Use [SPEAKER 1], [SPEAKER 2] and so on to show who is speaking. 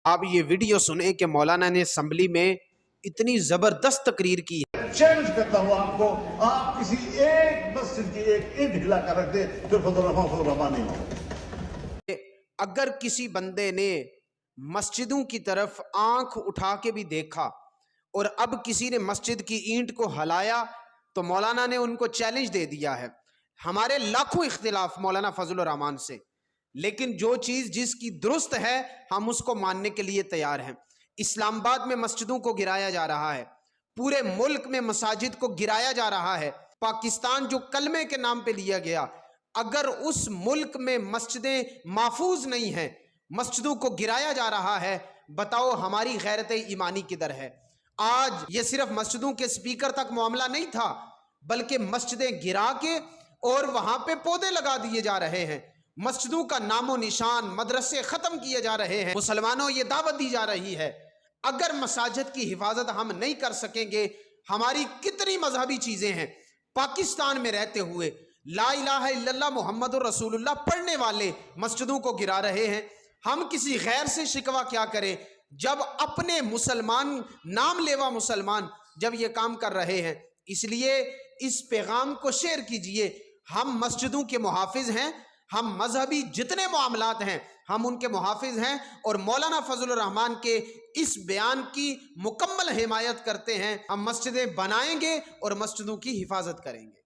[SPEAKER 1] آپ یہ ویڈیو سنیں کہ مولانا نے اسمبلی میں اتنی زبردست تقریر کی ہے۔
[SPEAKER 2] چیلنج کرتا ہوں آپ کو، آپ کسی ایک مسجد کی ایک اینٹ ہلا کر رکھ دیں پھر فضل الرحمان نہیں ہو۔
[SPEAKER 1] اگر کسی بندے نے مسجدوں کی طرف آنکھ اٹھا کے بھی دیکھا اور اب کسی نے مسجد کی اینٹ کو ہلایا تو مولانا نے ان کو چیلنج دے دیا ہے۔ ہمارے لاکھوں اختلاف مولانا فضل الرحمان سے، لیکن جو چیز جس کی درست ہے ہم اس کو ماننے کے لیے تیار ہیں۔ اسلام آباد میں مسجدوں کو گرایا جا رہا ہے، پورے ملک میں مساجد کو گرایا جا رہا ہے۔ پاکستان جو کلمے کے نام پہ لیا گیا، اگر اس ملک میں مسجدیں محفوظ نہیں ہیں، مسجدوں کو گرایا جا رہا ہے، بتاؤ ہماری غیرت ایمانی کدھر ہے؟ آج یہ صرف مسجدوں کے سپیکر تک معاملہ نہیں تھا، بلکہ مسجدیں گرا کے اور وہاں پہ پودے لگا دیے جا رہے ہیں، مسجدوں کا نام و نشان، مدرسے ختم کیے جا رہے ہیں۔ مسلمانوں یہ دعوت دی جا رہی ہے، اگر مساجد کی حفاظت ہم نہیں کر سکیں گے، ہماری کتنی مذہبی چیزیں ہیں، پاکستان میں رہتے ہوئے لا الہ الا اللہ محمد رسول اللہ پڑھنے والے مسجدوں کو گرا رہے ہیں، ہم کسی غیر سے شکوہ کیا کریں جب اپنے مسلمان، نام لیوا مسلمان جب یہ کام کر رہے ہیں۔ اس لیے اس پیغام کو شیئر کیجئے، ہم مسجدوں کے محافظ ہیں، ہم مذہبی جتنے معاملات ہیں ہم ان کے محافظ ہیں، اور مولانا فضل الرحمان کے اس بیان کی مکمل حمایت کرتے ہیں۔ ہم مسجدیں بنائیں گے اور مسجدوں کی حفاظت کریں گے۔